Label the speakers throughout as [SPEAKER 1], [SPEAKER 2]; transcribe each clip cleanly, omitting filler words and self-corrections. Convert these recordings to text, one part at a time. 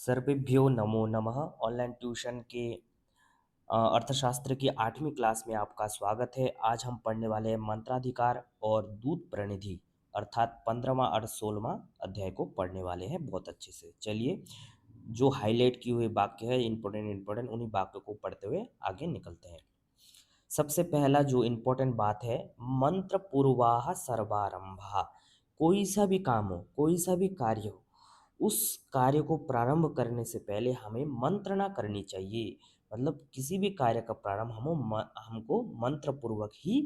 [SPEAKER 1] सर्वेभ्यो नमो नमः। Online tuition के अर्थशास्त्र की 8वीं क्लास में आपका स्वागत है। आज हम पढ़ने वाले हैं मंत्राधिकार और दूत प्रणिधि अर्थात 15वां और 16वां अध्याय को पढ़ने वाले हैं बहुत अच्छे से। चलिए, जो हाईलाइट किए हुए वाक्य है इंपॉर्टेंट उन्हीं वाक्यों को पढ़ते हुए आगे निकलते हैं। सबसे पहला जो इम्पोर्टेंट बात है, मंत्र पूर्वाह सर्वारंभा। कोई सा भी काम हो, कोई सा भी कार्य हो, उस कार्य को प्रारंभ करने से पहले हमें मंत्रणा करनी चाहिए। मतलब किसी भी कार्य का प्रारंभ हमको मंत्र पूर्वक ही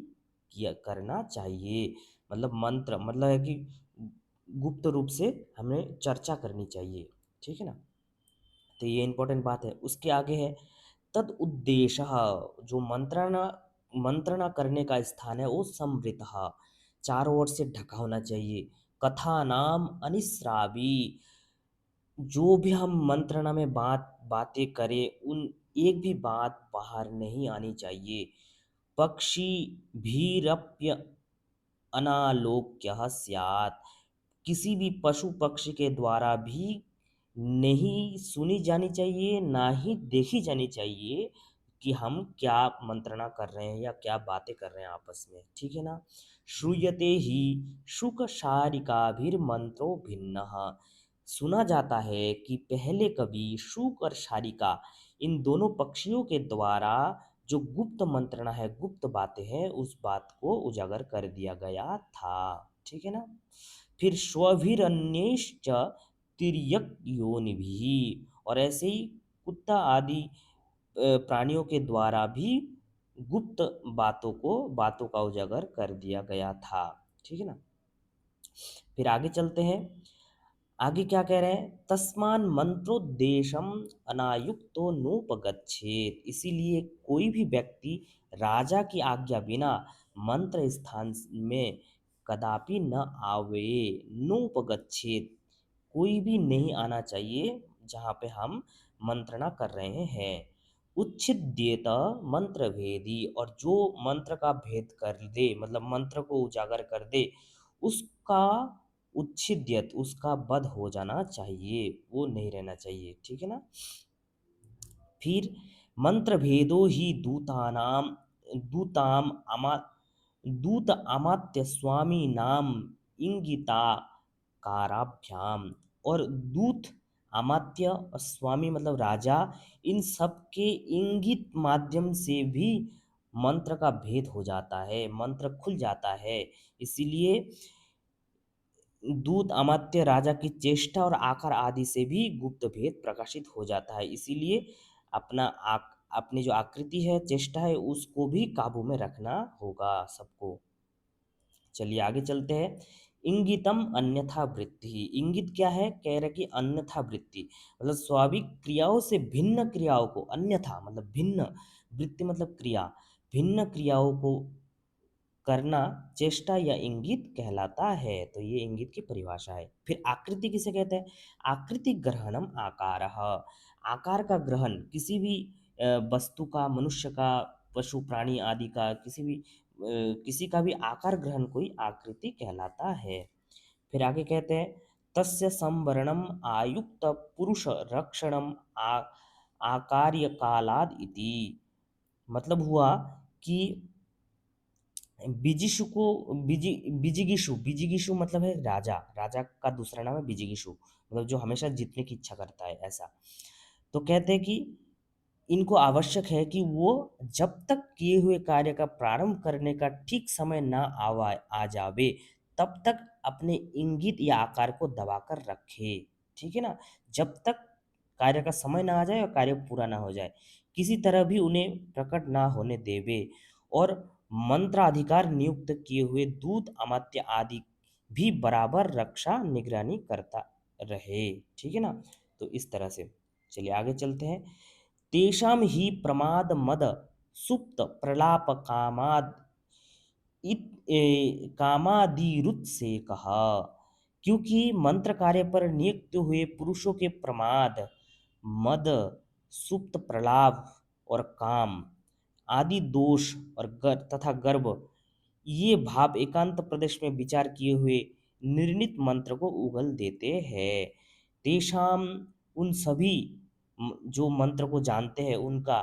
[SPEAKER 1] किया करना चाहिए। मतलब मंत्र मतलब है कि गुप्त रूप से हमें चर्चा करनी चाहिए। ठीक है ना। तो ये इंपॉर्टेंट बात है। उसके आगे है तद उद्देश्य, जो मंत्रणा मंत्रणा करने का स्थान है वो समृत, चारों ओर से ढका होना चाहिए। कथा नाम अनिस्रावी, जो भी हम मंत्रणा में बातें करें उन एक भी बात बाहर नहीं आनी चाहिए। पक्षी भीरप्य अनालोक्य स्यात्, किसी भी पशु पक्षी के द्वारा भी नहीं सुनी जानी चाहिए, ना ही देखी जानी चाहिए कि हम क्या मंत्रणा कर रहे हैं या क्या बातें कर रहे हैं आपस में। ठीक है ना। श्रूयते ही शुक शारिकाभिर्मंत्रो भिन्नः, सुना जाता है कि पहले कभी शुक और शारिका, इन दोनों पक्षियों के द्वारा जो गुप्त मंत्रणा है, गुप्त बातें हैं, उस बात को उजागर कर दिया गया था। ठीक है ना। फिर स्वभिरन्यैश्च तिर्यक योनिभिः, और ऐसे ही कुत्ता आदि प्राणियों के द्वारा भी गुप्त बातों का उजागर कर दिया गया था। ठीक है ना। फिर आगे चलते हैं। आगे क्या कह रहे हैं, तस्मान मंत्रोद्देशम अनायुक्तो नोपगच्छेत, इसीलिए कोई भी व्यक्ति राजा की आज्ञा बिना मंत्र स्थान में कदापि न आवे। नोपगच्छेत, कोई भी नहीं आना चाहिए जहाँ पे हम मंत्रणा कर रहे हैं। उच्छिद्येत मंत्र भेदी, और जो मंत्र का भेद कर दे, मतलब मंत्र को उजागर कर दे, उसका उच्छिद्यत, उसका वध हो जाना चाहिए, वो नहीं रहना चाहिए। ठीक है ना। फिर मंत्र भेदो ही दूतानाम दूताम अमा दूत अमात्य स्वामी नाम इंगिता काराभ्याम, और दूत अमात्य और स्वामी मतलब राजा, इन सब के इंगित माध्यम से भी मंत्र का भेद हो जाता है, मंत्र खुल जाता है। इसीलिए दूत अमात्य राजा की चेष्टा और आकार आदि से भी गुप्त भेद प्रकाशित हो जाता है। इसीलिए अपनी जो आकृति है, चेष्टा है, उसको भी काबू में रखना होगा सबको। चलिए आगे चलते हैं। इंगितम अन्यथा वृत्ति, इंगित क्या है, कह रहे कि अन्यथा वृत्ति मतलब स्वाभाविक क्रियाओं से भिन्न क्रियाओं को, अन्यथा मतलब भिन्न, वृत्ति मतलब क्रिया, भिन्न क्रियाओं को करना चेष्टा या इंगित कहलाता है। तो ये इंगित की परिभाषा है। फिर आकृति किसे कहते हैं, आकृति ग्रहणम आकारः, आकार का ग्रहण किसी भी वस्तु का, मनुष्य का, पशु प्राणी आदि का, किसी का भी आकार ग्रहण कोई आकृति कहलाता है। फिर आगे कहते हैं तस्य संवरणम आयुक्त पुरुष रक्षणम आकार्य कालाद इति, मतलब हुआ कि बिजिगिषु मतलब है राजा, राजा का दूसरा नाम है बिजिगिषु, मतलब जो हमेशा जीतने की इच्छा करता है, ऐसा। तो कहते हैं कि इनको आवश्यक है कि वो जब तक किए हुए कार्य का प्रारंभ करने का ठीक समय ना आ जावे, तब तक अपने इंगित या आकार को दबाकर रखे। ठीक है ना। जब तक कार्य का समय ना आ जाए और कार्य पूरा ना हो जाए, किसी तरह भी उन्हें प्रकट ना होने देवे। और मंत्राधिकार नियुक्त किए हुए दूत अमात्य आदि भी बराबर रक्षा निगरानी करता रहे। ठीक है ना। तो इस तरह से चलिए आगे चलते हैं। तेषां हि प्रमाद मद सुप्त प्रलाप कामाद कामादिरुत से कहा, क्योंकि मंत्र कार्य पर नियुक्त हुए पुरुषों के प्रमाद, मद, सुप्त प्रलाप और काम आदि दोष और तथा गर्भ, ये भाव एकांत प्रदेश में विचार किए हुए निर्णित मंत्र को उगल देते हैं। तेषाम, उन सभी जो मंत्र को जानते हैं उनका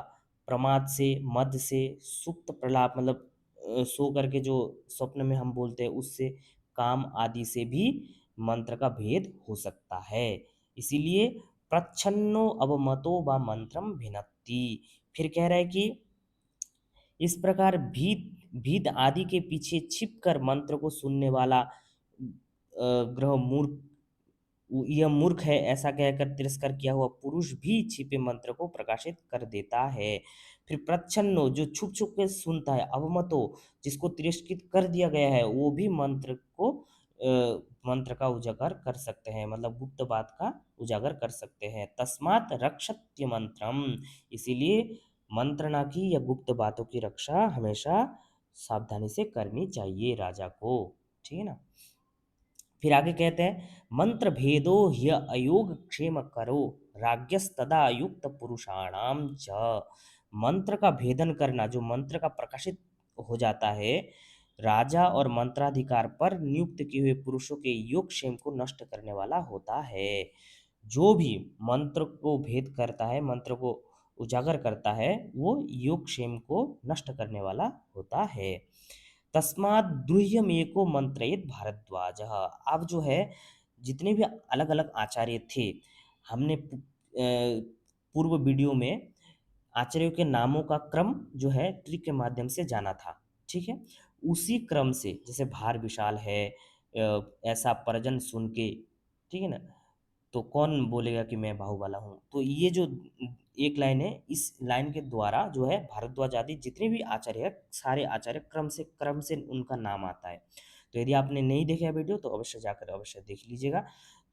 [SPEAKER 1] प्रमाद से, मद से, सुप्त प्रलाप मतलब सो करके जो स्वप्न में हम बोलते हैं उससे, काम आदि से भी मंत्र का भेद हो सकता है। इसीलिए प्रच्छन्नो अवमतो व मंत्रम भिनत्ति। फिर कह रहा है कि इस प्रकार भीत भीत आदि के पीछे छिपकर मंत्र को सुनने वाला ग्रह मूर्ख, यह मूर्ख है ऐसा कहकर तिरस्कार किया हुआ पुरुष भी छिपे मंत्र को प्रकाशित कर देता है। फिर प्रच्छन्नो जो छुप छुप के सुनता है, अवमतो जिसको तिरस्कृत कर दिया गया है वो भी मंत्र को मंत्र का उजागर कर सकते हैं, मतलब गुप्त बात का उजागर कर सकते हैं। तस्मात् रक्षत्य मंत्रम, इसीलिए मंत्रणा की या गुप्त बातों की रक्षा हमेशा सावधानी से करनी चाहिए राजा को। ठीक है ना। फिर आगे कहते हैं मंत्र भेदो ह्य अयोग क्षेम करो राज्ञस्तदा युक्त पुरुषाणाम च। मंत्र का भेदन करना, जो मंत्र का प्रकाशित हो जाता है, राजा और मंत्राधिकार पर नियुक्त किए हुए पुरुषों के योग क्षेम को नष्ट करने वाला होता है। जो भी मंत्र को भेद करता है, मंत्र को उजागर करता है, वो योग क्षेम को नष्ट करने वाला होता है। तस्मात् दुह्यमेको मंत्रयेत भारद्वाज। अब जो है जितने भी अलग अलग आचार्य थे, हमने पूर्व वीडियो में आचार्यों के नामों का क्रम जो है ट्रिक के माध्यम से जाना था। ठीक है, उसी क्रम से जैसे भार विशाल है, ऐसा परजन सुन के, ठीक है ना, तो कौन बोलेगा कि मैं बाहु वाला हूँ। तो ये जो एक लाइन है, इस लाइन के द्वारा जो है भारद्वाज आदि जितने भी आचार्य है, सारे आचार्य क्रम से उनका नाम आता है। तो यदि आपने नहीं देखा वीडियो तो अवश्य जाकर अवश्य देख लीजिएगा।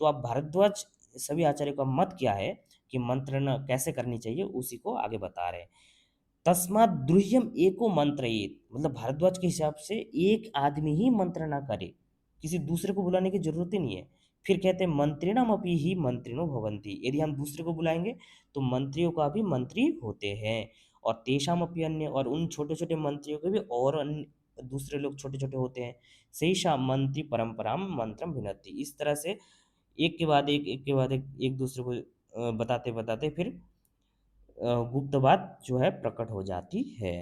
[SPEAKER 1] तो आप भारद्वाज सभी आचार्य का मत क्या है कि मंत्रण कैसे करनी चाहिए उसी को आगे बता रहे हैं। तस्मात् द्रुह्यम एको मंत्रयेत, मतलब भारद्वाज के हिसाब से एक आदमी ही मंत्रणा करे, किसी दूसरे को बुलाने की जरूरत ही नहीं है। फिर कहते हैं मंत्रिणम अपि ही मंत्रिणो भवन्ति, यदि हम दूसरे को बुलाएंगे तो मंत्रियों का भी मंत्री होते हैं। और तेषाम अपि अन्य, और उन छोटे छोटे मंत्रियों के भी और अन्य दूसरे लोग छोटे छोटे होते हैं। शेषा मंत्री परंपराम मंत्रम भिन्नति, इस तरह से एक के बाद एक के बाद एक दूसरे को बताते बताते फिर गुप्त बात जो है प्रकट हो जाती है।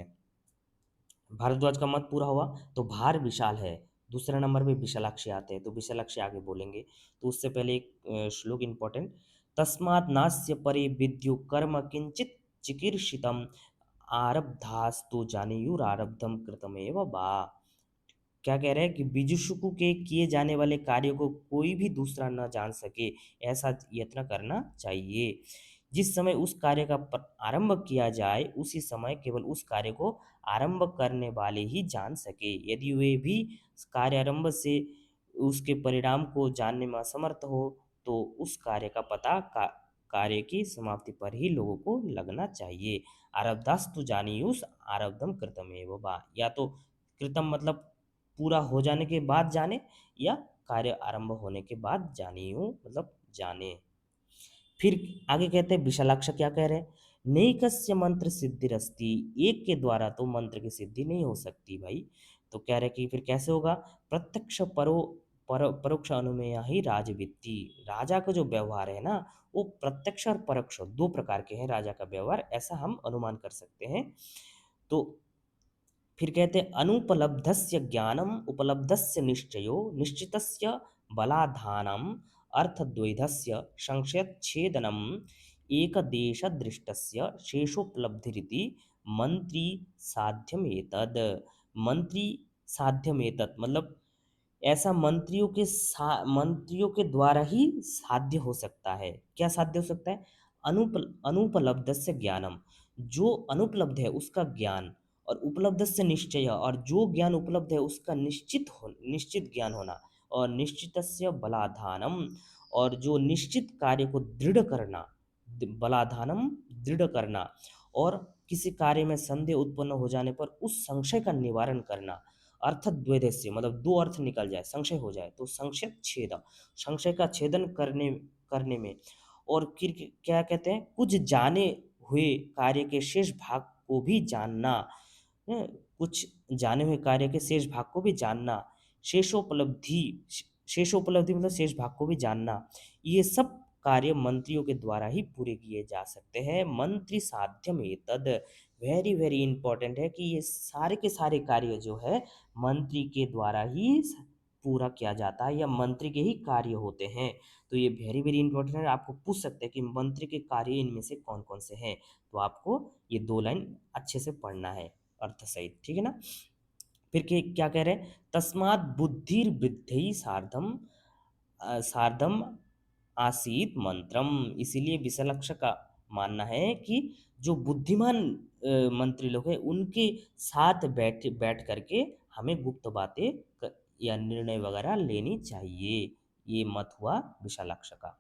[SPEAKER 1] भारद्वाज का मत पूरा हुआ। तो भार विशाल है, दूसरे नंबर पे विशालाक्षी आते हैं, तो विशालाक्षी आगे बोलेंगे। तो उससे पहले एक श्लोक इंपॉर्टेंट, तस्मात् नास्य परे विद्यु कर्म किंचित चिकीर्षितम आरब्धास्तु जानेयुरारब्धम कृतमेव बा। क्या कह रहे हैं कि बिजुषुकु के किए जाने वाले कार्यों को कोई भी दूसरा न जान सके, ऐसा यत्न करना चाहिए। जिस समय उस कार्य का आरंभ किया जाए उसी समय केवल उस कार्य को आरंभ करने वाले ही जान सके। यदि वे भी कार्य आरंभ से उसके परिणाम को जानने में असमर्थ हो तो उस कार्य का पता कार्य की समाप्ति पर ही लोगों को लगना चाहिए। आरब्धास्तु जानियुस आरब्धम कृतमेव वा, या तो कृतम मतलब पूरा हो जाने के बाद जाने, या कार्य आरंभ होने के बाद जानियो मतलब जाने। फिर आगे कहते हैं विशालाक्ष क्या कह रहे हैं, नैकस्य मंत्र सिद्धिरस्ति, एक के द्वारा तो मंत्र की सिद्धि नहीं हो सकती भाई। तो कह रहे कि फिर कैसे होगा, प्रत्यक्ष परोक्ष अनुमेय ही राजवित्ति, राजा का जो व्यवहार है ना वो प्रत्यक्ष और परोक्ष दो प्रकार के हैं राजा का व्यवहार, ऐसा हम अनुमान कर सकते हैं। तो फिर कहते हैं अनुपलब्धस्य ज्ञानम उपलब्धस्य निश्चयो निश्चितस्य बलाधानम अर्थद्वैधस्य संशयच्छेदनम एकदेशदृष्टस्य शेषोपलब्धिरिति मंत्री साध्यमेतद। मंत्री साध्यमेतद मतलब ऐसा मंत्रियों के द्वारा ही साध्य हो सकता है। क्या साध्य हो सकता है, अनुपलब्ध से ज्ञानम, जो अनुपलब्ध है उसका ज्ञान, और उपलब्ध से निश्चय, और जो ज्ञान उपलब्ध है उसका निश्चित ज्ञान होना, और निश्चितस्य बलाधानम, और जो निश्चित कार्य को दृढ़ करना, बलाधानम दृढ़ करना, और किसी कार्य में संदेह उत्पन्न हो जाने पर उस संशय का निवारण करना। अर्थद्वैध से मतलब दो अर्थ निकल जाए, संशय हो जाए तो संशय छेद, संशय का छेदन करने करने में। और फिर क्या कहते हैं, कुछ जाने हुए कार्य के शेष भाग को भी जानना, है, कुछ जाने हुए कार्य के शेष भाग को भी जानना, शेषोपलब्धि, शेषोपलब्धि मतलब शेष भाग को भी जानना, ये सब कार्य मंत्रियों के द्वारा ही पूरे किए जा सकते हैं। मंत्री साध्यम एतद, वेरी वेरी इंपॉर्टेंट है कि ये सारे के सारे कार्य जो है मंत्री के द्वारा ही पूरा किया जाता है या मंत्री के ही कार्य होते हैं। तो ये वेरी वेरी इंपॉर्टेंट है, आपको पूछ सकते हैं कि मंत्री के कार्य इनमें से कौन कौन से हैं। तो आपको ये 2 लाइन अच्छे से पढ़ना है अर्थ सहित, ठीक है ना। फिर क्या कह रहे हैं, तस्मात् बुद्धिर्विद्यै सार्धम सार्धम आसीत मंत्रम, इसीलिए विषलक्ष का मानना है कि जो बुद्धिमान मंत्री लोग हैं उनके साथ बैठ बैठ करके हमें गुप्त बातें या निर्णय वगैरह लेनी चाहिए। ये मत हुआ विशालाक्ष का।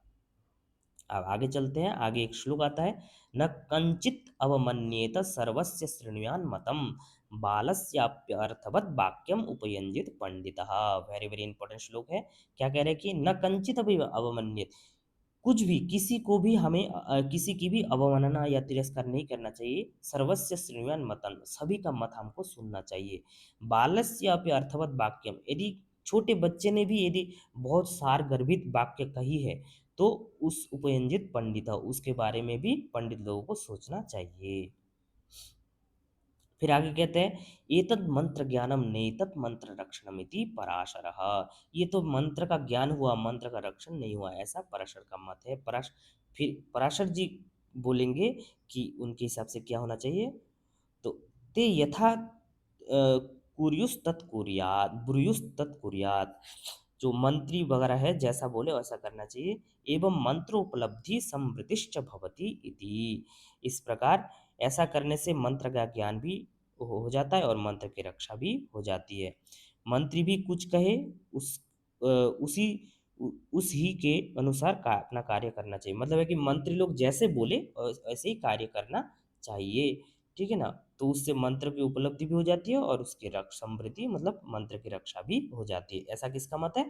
[SPEAKER 1] अब आगे चलते हैं, आगे एक श्लोक आता है, न कंचित अवमन्येत सर्वस्य शृणुयान मतम बालस्याप्यर्थवत वाक्यम उपयंजित पंडितः। वेरी वेरी इंपॉर्टेंट श्लोक है। क्या कह रहे हैं कि न कंचित अवमन्येत, कुछ भी किसी को भी हमें किसी की भी अवमानना या तिरस्कार नहीं करना चाहिए। सर्वस्य श्रेष्ठवान मतन, सभी का मत हमको सुनना चाहिए। बालस्य अपि अर्थवत वाक्यम, यदि छोटे बच्चे ने भी यदि बहुत सार गर्भित वाक्य कही है तो उस उपयंजित पंडित उसके बारे में भी पंडित लोगों को सोचना चाहिए। फिर आगे कहते हैं, एतद मंत्र ज्ञानम नेतद मंत्र रक्षणमिति पराशरः, ये तो मंत्र का ज्ञान हुआ, मंत्र का रक्षण नहीं हुआ, ऐसा पराशर का मत है। फिर पराशर जी बोलेंगे कि उनके हिसाब से क्या होना चाहिए, तो ते यथा कुर्युस तत्कुर्यात ब्रूयुस तत्कुर्यात, जो मंत्री वगैरह है जैसा बोले वैसा करना चाहिए। एवं मंत्रोपलब्धि समृद्धिश्च भवति इति, इस प्रकार ऐसा करने से मंत्र का ज्ञान भी हो जाता है और मंत्र की रक्षा भी हो जाती है। मंत्री भी कुछ कहे उस उसी उस ही के अनुसार अपना कार्य करना चाहिए, मतलब है कि मंत्री लोग जैसे बोले ऐसे ही कार्य करना चाहिए, ठीक है ना। तो उससे मंत्र की उपलब्धि भी हो जाती है और उसकी रक्षा समृद्धि मतलब मंत्र की रक्षा भी हो जाती है। ऐसा किसका मत है,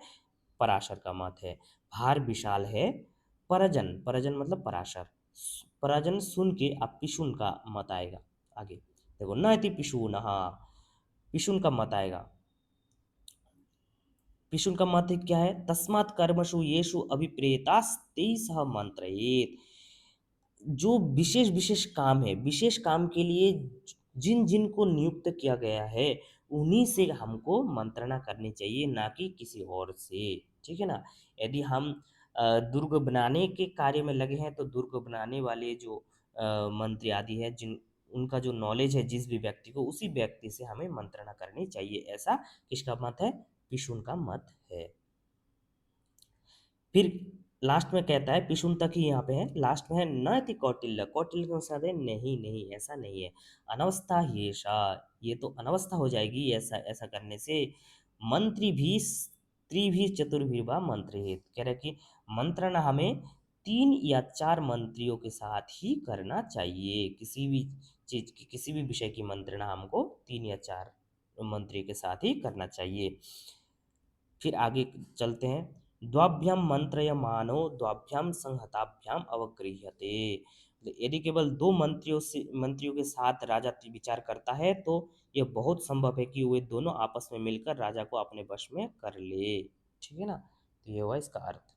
[SPEAKER 1] पराशर का मत है। भार विशाल है, परजन, परजन मतलब पराशर, पराजन सुन के आप पिशुन का मत आएगा। आगे देखो, न इति पिशून, पिशुन का मत आएगा। पिशुन का मत क्या है, तस्मात् कर्मसु येषु अभिप्रेतास्ते सह मंत्रयेत, जो विशेष विशेष काम है, विशेष काम के लिए जिन जिन को नियुक्त किया गया है उन्हीं से हमको मंत्रणा करनी चाहिए, ना कि किसी और से, ठीक है ना। यदि हम दुर्ग बनाने के कार्य में लगे हैं तो दुर्ग बनाने वाले जो मंत्री आदि है, जिन उनका जो नॉलेज है जिस भी व्यक्ति को, उसी व्यक्ति से हमें मंत्रणा करनी चाहिए, ऐसा किसका मत है, पिशुन का मत है। फिर लास्ट में कहता है, पिशुन तक ही यहाँ पे है, लास्ट में है न इति कौटिल्य, कौटिल्य के अनुसार है नहीं नहीं ऐसा नहीं है, अनवस्था येषा, ये तो अनवस्था हो जाएगी ऐसा ऐसा करने से। मंत्री भी स्त्री भी चतुर्भी वा मंत्रिहित, कह रहे कि मंत्रणा हमें 3 या 4 मंत्रियों के साथ ही करना चाहिए, किसी भी चीज की किसी भी विषय की मंत्रणा हमको 3 या 4 मंत्री के साथ ही करना चाहिए। फिर आगे चलते हैं, द्वाभ्याम मंत्रयमानो द्वाभ्याम संहताभ्याम अवगृह्यते, यदि केवल 2 मंत्रियों के साथ राजा विचार करता है तो यह बहुत संभव है कि वे दोनों आपस में मिलकर राजा को अपने वश में कर ले, ठीक है ना। तो ये हुआ इसका अर्थ।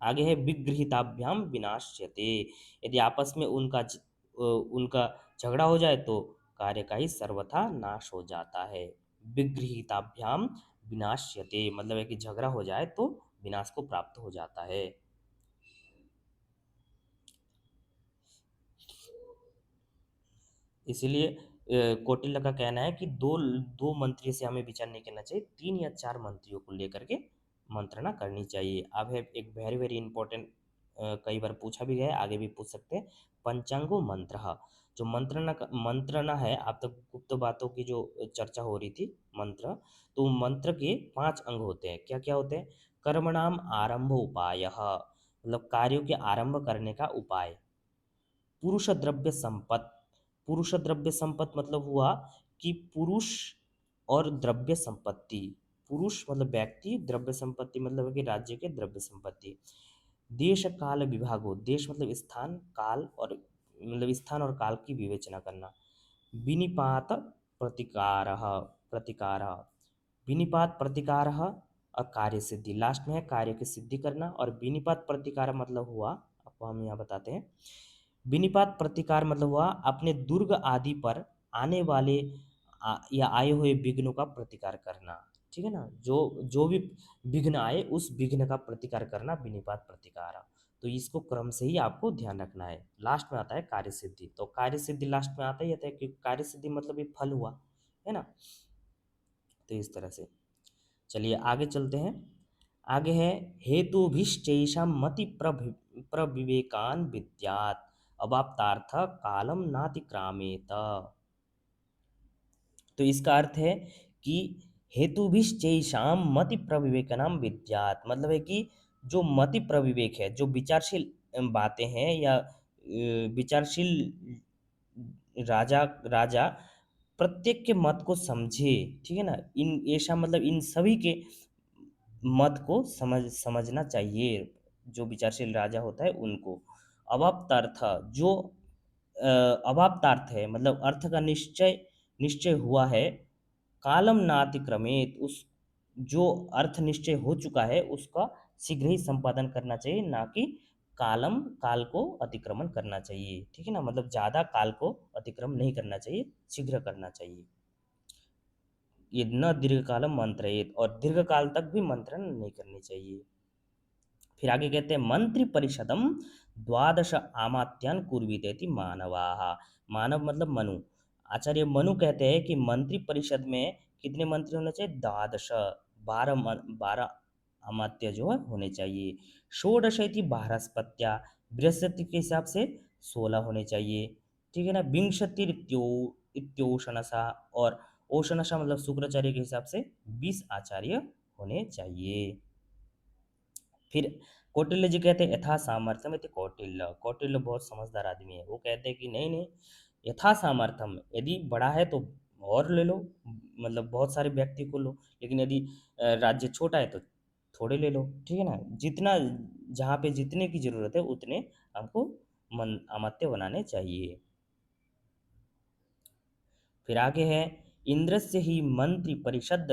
[SPEAKER 1] आगे है विगृहीताभ्याम विनाश्यते, यदि आपस में उनका झगड़ा हो जाए तो कार्य का ही सर्वथा नाश हो जाता है। विगृहीताभ्याम विनाश्यते मतलब है कि झगड़ा हो जाए तो विनाश को प्राप्त हो जाता है। इसीलिए कौटिल्य का कहना है कि दो दो मंत्री से हमें विचार नहीं करना चाहिए, 3 या 4 मंत्रियों को लेकर के मंत्रणा करनी चाहिए। अब है एक वेरी वेरी इंपॉर्टेंट, कई बार पूछा भी गया है, आगे भी पूछ सकते हैं, पंचांगो मंत्र, जो मंत्रणा है, आप तक गुप्त बातों की जो चर्चा हो रही थी मंत्र, तो मंत्र के 5 अंग होते हैं, क्या क्या होते हैं, कर्मणाम आरंभ उपाय, मतलब कार्यों के आरंभ करने का उपाय। पुरुष द्रव्य संपत, पुरुष द्रव्य संपत मतलब हुआ कि पुरुष और द्रव्य संपत्ति, पुरुष मतलब व्यक्ति, द्रव्य संपत्ति मतलब है कि राज्य के द्रव्य संपत्ति। देश काल विभागो, देश मतलब स्थान, काल और मतलब स्थान और काल की विवेचना करना। विनिपात प्रतिकार, प्रतिकार, विनिपात प्रतिकार, और कार्य सिद्धि लास्ट में है, कार्य की सिद्धि करना। और विनिपात प्रतिकार मतलब हुआ, आपको हम यहाँ बताते हैं। विनिपात प्रतिकार मतलब हुआ अपने दुर्ग आदि पर आने वाले या आए हुए विघ्नों का प्रतिकार करना। ठीक है ना, जो जो भी विघ्न आए उस विघ्न का प्रतिकार करना विनिपात प्रतिकार। तो इसको क्रम से ही आपको ध्यान रखना है। लास्ट में आता है कार्य सिद्धि, तो कार्य सिद्धि लास्ट में आता ही आता है, क्योंकि कार्य सिद्धि मतलब ये फल हुआ, है ना। तो इस तरह से चलिए आगे चलते हैं। आगे है हेतुभिश्चैषां मति प्रविवेकान विद्यात् अवाप्तार्थ कालम नातिक्रामेत। तो इसका अर्थ है कि हेतुभिश्चैषां मति प्रविवेकनाम विद्यात्, मतलब है कि जो मति प्रविवेक है, जो विचारशील बातें हैं या विचारशील राजा राजा प्रत्येक के मत को समझे। ठीक है ना, इन ऐसा मतलब इन सभी के मत को समझना चाहिए, जो विचारशील राजा होता है उनको। अवाप्तार्थ जो अवाप्तार्थ है, मतलब अर्थ का निश्चय निश्चय हुआ है, कालम नातिक्रमेत उस जो अर्थ निश्चय हो चुका है उसका शीघ्र ही संपादन करना चाहिए, ना कि काल को अतिक्रमण करना चाहिए। ठीक है ना, मतलब ज़्यादा काल को अतिक्रमण नहीं करना चाहिए, शीघ्र करना चाहिए। ये न दीर्घ कालम मंत्रेत, और दीर्घ काल तक भी मंत्रण नहीं करनी चाहिए। फिर आगे कहते हैं मंत्रि परिषदम द्वादश आमात्यान कुर्वीतेति मानवाः। मानव मतलब मनु। आचार्य मनु कहते हैं कि मंत्रि परिषद में कितने मंत्री होने चाहिए? द्वादश, 12 अमात्य जो है होने चाहिए। षोडश इति बृहस्पत्या, बृहस्पति के हिसाब से 16 होने चाहिए। ठीक है ना। विंशति इत्योषणसा, और ओशनसा मतलब शुक्राचार्य के हिसाब से 20 आचार्य होने चाहिए। फिर कौटिल्य जी कहते हैं यथा सामर्थ्यम इति कौटिल्य। कौटिल्य बहुत समझदार आदमी है, वो कहते हैं कि नहीं नहीं, यथा सामर्थ्यम, यदि बड़ा है तो और ले लो, मतलब बहुत सारे व्यक्ति को लो, लेकिन यदि राज्य छोटा है तो थोड़े ले लो। ठीक है ना, जितना जहाँ पे जितने की जरूरत है उतने हमको मन अमात्य बनाने चाहिए। फिर आगे है इंद्रस्य ही मंत्रि परिषद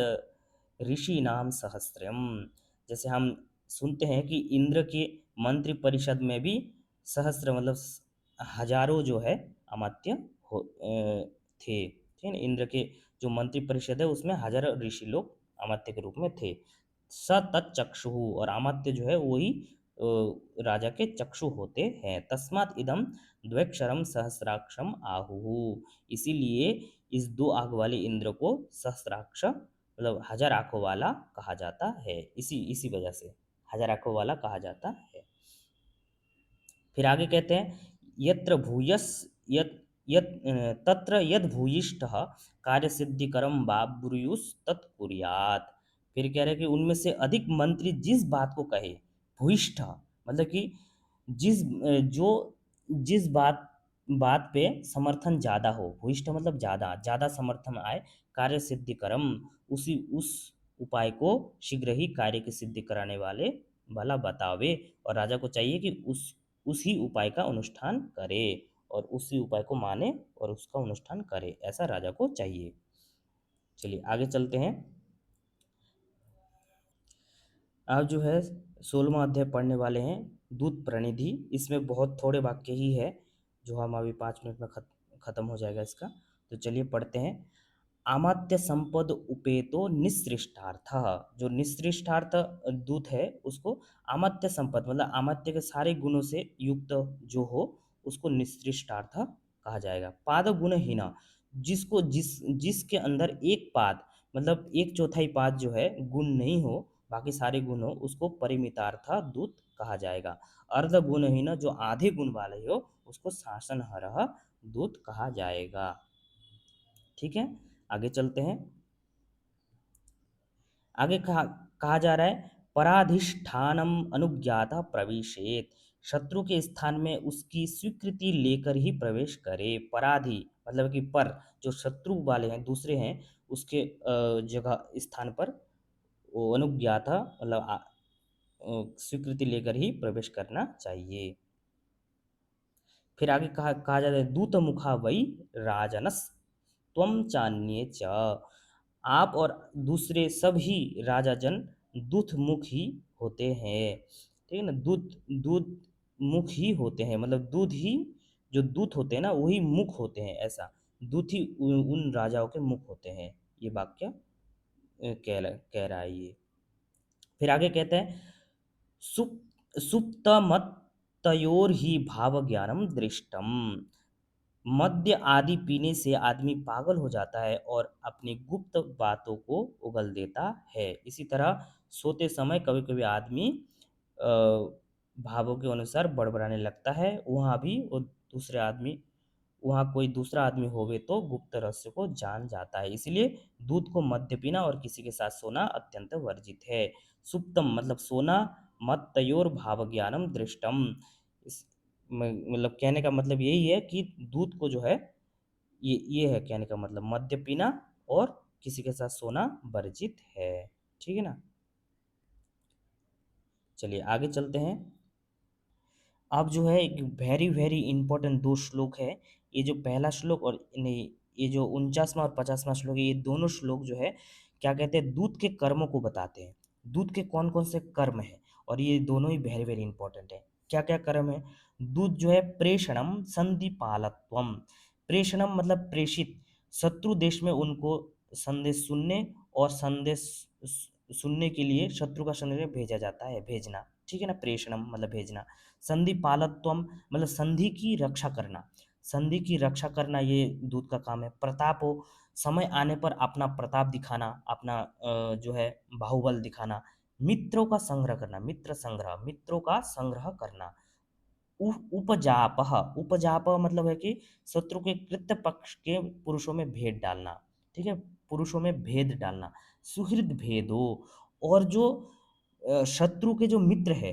[SPEAKER 1] ऋषि नाम सहस्त्रम। जैसे हम सुनते हैं कि इंद्र के मंत्रि परिषद में भी सहस्त्र मतलब हजारों जो है अमात्य थे। ठीक है ना, इंद्र के जो मंत्रि परिषद है उसमें हजारों ऋषि लोग अमात्य के रूप में थे। स तत्चक्षु, और अमात्य जो है वही राजा के चक्षु होते हैं। तस्मात् इदम द्वैक्षरम सहस्राक्षम आहुहु, इसीलिए इस 2 आँख वाले इंद्र को सहस्राक्ष मतलब 1000 आँखों वाला कहा जाता है। इसी इसी वजह से 1000 आँखों वाला कहा जाता है। फिर आगे कहते हैं यत्र भूयस यत यत तत्र यद भूयिष्ठः कार्य सिद्धिकरम वा ब्रूयुस् तत्कुर्यात्। फिर कह रहे हैं कि उनमें से अधिक मंत्री जिस बात को कहे, भूयिष्ठ मतलब कि जो जिस बात पे समर्थन ज़्यादा हो, भूयिष्ठ मतलब ज़्यादा ज़्यादा समर्थन आए, कार्य सिद्धिकरम उसी उस उपाय को शीघ्र ही कार्य की सिद्धि कराने वाला बतावे। और राजा को चाहिए कि उसी उपाय का अनुष्ठान करे, और उसी उपाय को माने और उसका अनुष्ठान करे, ऐसा राजा को चाहिए। चलिए आगे चलते हैं। आप जो है 16वां अध्याय पढ़ने वाले हैं, दूत प्रणिधि। इसमें बहुत थोड़े वाक्य ही है, जो हम अभी 5 मिनट में खत्म हो जाएगा इसका। तो चलिए पढ़ते हैं। अमात्य संपद उपेतो निसृष्टार्थ। जो निसृष्टार्थ दूत है उसको अमात्य संपद मतलब अमात्य के सारे गुणों से युक्त जो हो उसको निसृष्टार्थ कहा जाएगा। पाद गुणहीना, जिसके अंदर एक पाद मतलब एक चौथाई पाद जो है गुण नहीं हो, बाकी सारे गुण हो, उसको परिमितार्थ दूत कहा जाएगा। अर्ध गुणहीन जो आधे गुण वाले हो उसको शासनहरः दूत कहा जाएगा। ठीक है, आगे चलते हैं। आगे कहा जा रहा है पराधिष्ठानम अनुज्ञात प्रविशेत, शत्रु के स्थान में उसकी स्वीकृति लेकर ही प्रवेश करे। पराधि मतलब कि पर, जो शत्रु वाले हैं दूसरे हैं उसके जगह स्थान पर वो अनुज्ञात मतलब स्वीकृति लेकर ही प्रवेश करना चाहिए। फिर आगे कहा जाता है दूत मुखा वही राजनस त्वम चान्ये च, आप और दूसरे सभी राजाजन दूध मुख ही होते हैं। ठीक है ना? दूध दूध मुख ही होते हैं, मतलब दूध ही, जो दूत होते हैं ना वही मुख होते हैं, ऐसा। दूत ही उन राजाओं के मुख होते हैं। ये वाक्य कह रहा है ये। फिर आगे कहते हैं, सुप सुप्तमत्तयोर ही भाव ज्ञानम दृष्टम। मद्य आदि पीने से आदमी पागल हो जाता है और अपनी गुप्त बातों को उगल देता है। इसी तरह सोते समय कभी कभी आदमी अ, भावों के अनुसार बड़बड़ाने लगता है। वहाँ भी वो दूसरे आदमी वहाँ कोई दूसरा आदमी होवे तो गुप्त रहस्य को जान जाता है। इसलिए दूध को मद्य पीना और किसी के साथ सोना अत्यंत वर्जित है। सुप्तम मतलब सोना, मत तयोर भाव ज्ञानम दृष्टम। इस मतलब कहने का मतलब यही है कि दूध को जो है, ये है कहने का मतलब, मद्य पीना और किसी के साथ सोना वर्जित है। ठीक है ना? चलिए आगे चलते हैं। अब जो है एक वेरी वेरी इंपॉर्टेंट दो श्लोक है। ये जो पहला श्लोक और नहीं, ये जो 49वां और 50वां श्लोक है, ये दोनों श्लोक जो है क्या कहते हैं, दूत के कर्मों को बताते हैं। दूत के कौन कौन से कर्म हैं, और ये दोनों ही वेरी वेरी इंपॉर्टेंट है। क्या क्या कर्म है? दूत जो है प्रेषणम संदीपालत्वम। प्रेषणम मतलब प्रेषित, शत्रु देश में उनको संदेश सुनने और संदेश सुनने के लिए शत्रु का संदेश भेजा जाता है, भेजना। ठीक है ना? प्रेषणम मतलब भेजना। संधि पालत्वम मतलब संधि की रक्षा करना। संधि की रक्षा करना ये दूत का काम है। प्रताप हो, समय आने पर अपना प्रताप दिखाना, अपना जो है बाहुबल दिखाना। मित्रों का संग्रह करना, मित्र संग्रह, मित्रों का संग्रह करना। उपजापह, उपजापह मतलब है कि शत्रु के कृत्य पक्ष के पुरुषों में भेद डालना। ठीक है? पुरुषों में भेद डालना। सुहृद भेदो, और जो शत्रु के जो मित्र है,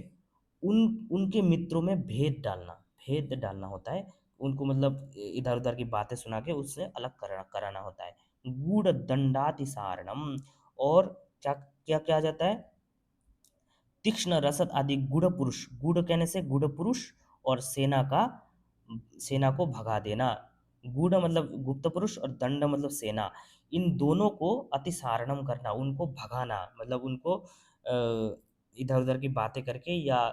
[SPEAKER 1] उनके मित्रों में भेद डालना, भेद डालना होता है। उनको मतलब इधर उधर की बातें सुना के उससे अलग कराना होता है। गूढ़ दंडातिसारणम, और क्या क्या क्या आ जाता है? तीक्ष्ण रसद आदि गुड़ पुरुष, गुड़ कहने से गुड़ पुरुष, और सेना को भगा देना। गुड़ मतलब गुप्त पुरुष और दंड मतलब सेना। इन दोनों को अतिसारणम करना, उनको भगाना, मतलब उनको इधर उधर की बातें करके या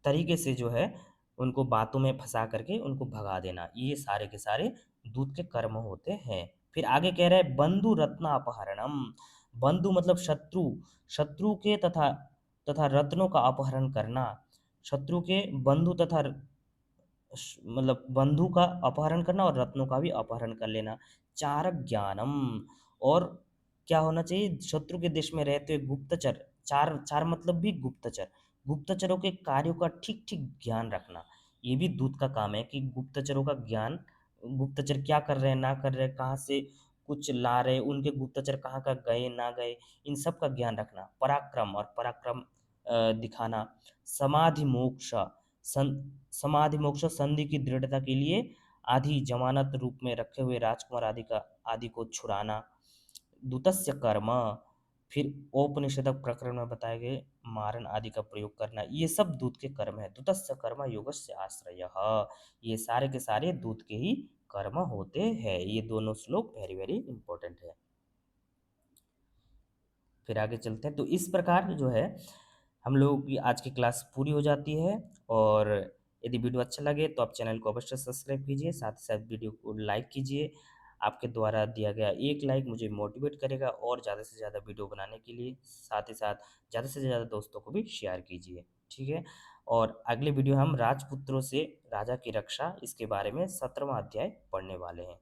[SPEAKER 1] तरीके से जो है उनको बातों में फंसा करके उनको भगा देना। ये सारे के सारे दूत के कर्म होते हैं। फिर आगे कह रहे हैं बंधु रत्न अपहरणम। बंधु मतलब शत्रु, शत्रु के तथा रत्नों का अपहरण करना। शत्रु के बंधु तथा मतलब बंधु का अपहरण करना और रत्नों का भी अपहरण कर लेना। चारक ज्ञानम, और क्या होना चाहिए? शत्रु के देश में रहते हुए गुप्तचर, चार चार मतलब भी गुप्तचर, गुप्तचरों के कार्यों का ठीक ठीक ज्ञान रखना। ये भी दूत का काम है कि गुप्तचरों का ज्ञान, गुप्तचर क्या कर रहे हैं ना कर रहे हैं, कहाँ से कुछ ला रहे, उनके गुप्तचर कहाँ का गए ना गए, इन सब का ज्ञान रखना। पराक्रम, और पराक्रम दिखाना। समाधि मोक्ष, समाधि मोक्ष संधि की दृढ़ता के लिए आधी जमानत रूप में रखे हुए राजकुमार आदि को छुड़ाना। दूतस्य कर्म, फिर औपनिषद प्रकरण में बताए गए मारण आदि का प्रयोग करना। ये सब दूत के कर्म है। दूतस्य कर्म योगस्य आश्रय, ये सारे के सारे दूत के ही कर्म होते हैं। ये दोनों श्लोक वेरी वेरी इंपॉर्टेंट है। फिर आगे चलते हैं। तो इस प्रकार जो है हम लोगों की आज की क्लास पूरी हो जाती है। और यदि वीडियो अच्छा लगे तो आप चैनल को अवश्य सब्सक्राइब कीजिए, साथ ही साथ वीडियो को लाइक कीजिए। आपके द्वारा दिया गया एक लाइक मुझे मोटिवेट करेगा और ज़्यादा से ज़्यादा वीडियो बनाने के लिए। साथ ही साथ ज़्यादा से ज़्यादा दोस्तों को भी शेयर कीजिए। ठीक है? और अगले वीडियो हम राजपुत्रों से राजा की रक्षा, इसके बारे में 17वां अध्याय पढ़ने वाले हैं।